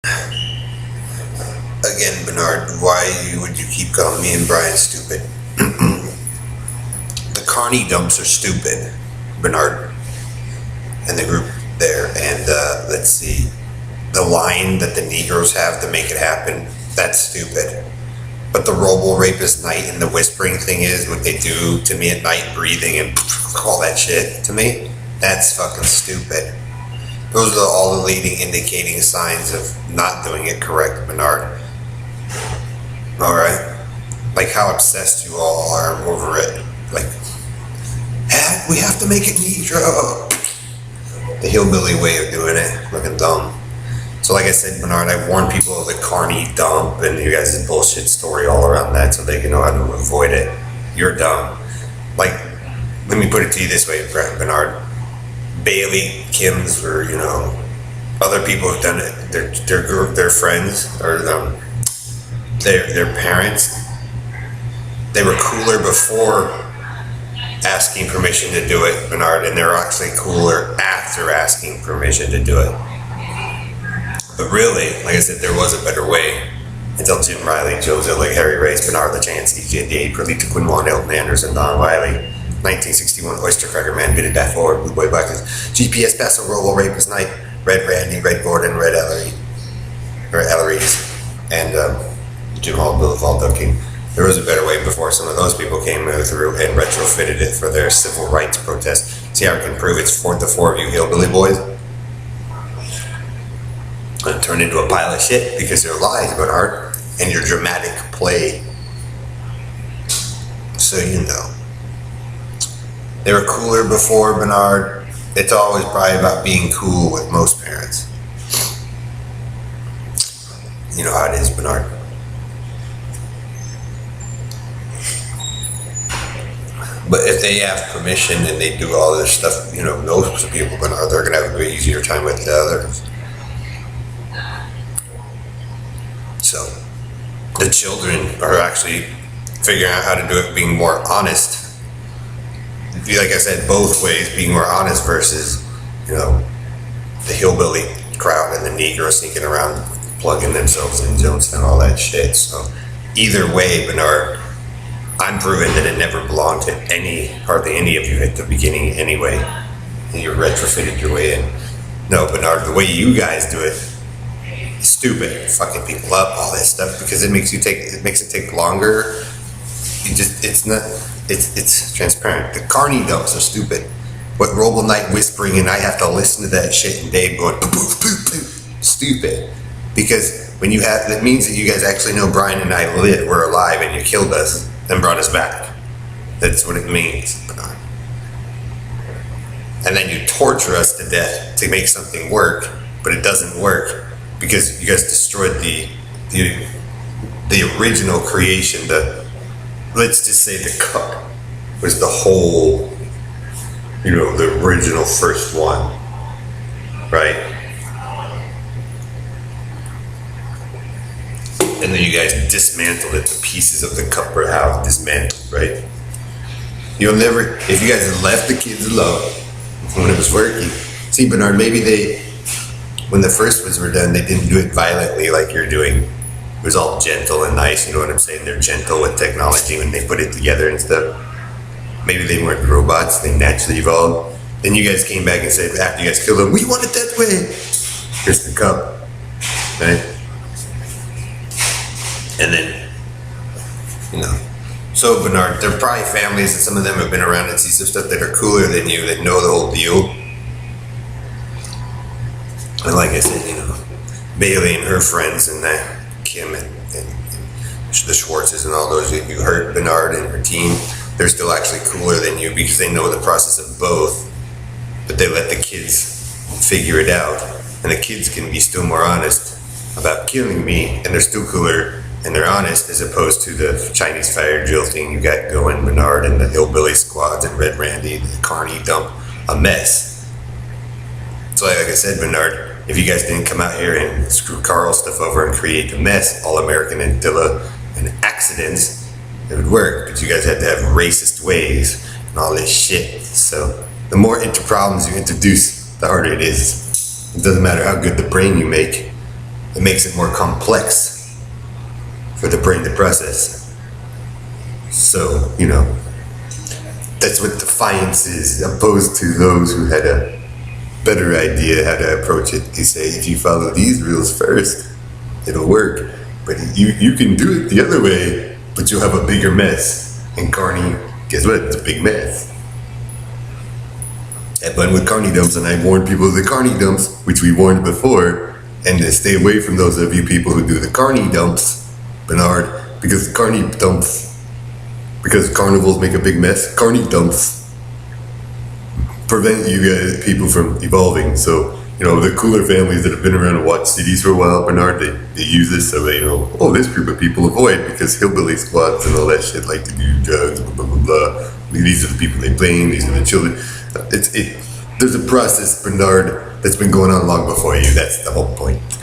Again, Bernard, why would you keep calling me and Brian stupid? The Carney dumps are stupid, Bernard, and the group there. And let's see, the line that the Negroes have to make it happen, that's stupid. But the robo rapist night and the whispering thing is what they do to me at night, breathing and all that shit to me, that's fucking stupid. Those are all the leading indicating signs of not doing it correct, Bernard. Alright? Like how obsessed you all are over it. Like, we have to make it Negro. The hillbilly way of doing it. Looking dumb. So like I said, Bernard, I warned people of the Carney dump and you guys' bullshit story all around that so they can know how to avoid it. You're dumb. Like, let me put it to you this way, Bernard. Bailey, Kim's, or, other people have done it. Their friends, or their parents, they were cooler before asking permission to do it, Bernard, and they're actually cooler after asking permission to do it. But really, like I said, there was a better way until Jim Riley, Joe Zillig, Harry Race, Bernard LaChance, E.J. Perlita, Quinwan, Elton Anderson, Don Wiley, 1961 Oyster Cracker Man, Bit It Back Forward, Blue Boy Blackness, GPS Paso Robo Rapist Night, Red Randy, Red Gordon, Red Ellery, or Ellery's, and Jim Hall, Bill Valdo King. There was a better way before some of those people came through and retrofitted it for their civil rights protests. See how I can prove it's the four of you hillbilly boys? And turn into a pile of shit because they're lies, Bernard, and your dramatic play. So you know. They were cooler before, Bernard. It's always probably about being cool with most parents. You know how it is, Bernard. But if they have permission and they do all this stuff, most people, Bernard, they're going to have a bit easier time with the others. So, the children are actually figuring out how to do it being more honest. Like I said, both ways, being more honest versus, the hillbilly crowd and the Negro sneaking around, plugging themselves in Jonestown and all that shit. So, either way, Bernard, I'm proving that it never belonged to hardly any of you at the beginning anyway. And you retrofitted your way in. No, Bernard, the way you guys do it, stupid, fucking people up, all that stuff, because it makes it take longer. It's transparent. The Carney dumps are stupid. What Robo Night whispering and I have to listen to that shit and Dave going poof, poof, poof, poof. Stupid. Because when that means that you guys actually know Brian and I were alive and you killed us and brought us back. That's what it means. And then you torture us to death to make something work, but it doesn't work because you guys destroyed the original creation. Let's just say the cup was the whole, the original first one, right? And then you guys dismantled it. The pieces of the cup were how dismantled, right? You'll never, if you guys had left the kids alone when it was working. See, Bernard, maybe when the first ones were done, they didn't do it violently like you're doing. It was all gentle and nice, you know what I'm saying? They're gentle with technology when they put it together and stuff. Maybe they weren't robots, they naturally evolved. Then you guys came back and said, after you guys killed them, we want it that way. Here's the cup, right? And then, So Bernard, there are probably families, and some of them have been around and see some stuff that are cooler than you, that know the whole deal. And like I said, Bailey and her friends and that, Kim and the Schwartzes and all those that you heard, Bernard and her team, they're still actually cooler than you because they know the process of both, but they let the kids figure it out, and the kids can be still more honest about killing me, and they're still cooler and they're honest as opposed to the Chinese fire drill thing you got going, Bernard, and the hillbilly squads and Red Randy, the Carney dump, a mess. So like I said, Bernard, if you guys didn't come out here and screw Carl stuff over and create a mess, all-American Antilla and accidents, it would work, but you guys had to have racist ways and all this shit. So the more problems you introduce, the harder it is. It doesn't matter how good the brain you make. It makes it more complex for the brain to process. So, that's what defiance is, opposed to those who had a better idea how to approach it. They say, if you follow these rules first, it'll work. But you can do it the other way, but you'll have a bigger mess. And Carney, guess what? It's a big mess. But with Carney dumps, and I warned people of the Carney dumps, which we warned before, and to stay away from those of you people who do the Carney dumps, Bernard, because the Carney dumps, because carnivals make a big mess, Carney dumps prevent you guys, people from evolving. So, the cooler families that have been around and watched cities for a while, Bernard, they use this so they know, this group of people avoid, because hillbilly squads and all that shit like to do drugs, blah, blah, blah, blah. These are the people they blame, these are the children. There's a process, Bernard, that's been going on long before you. That's the whole point.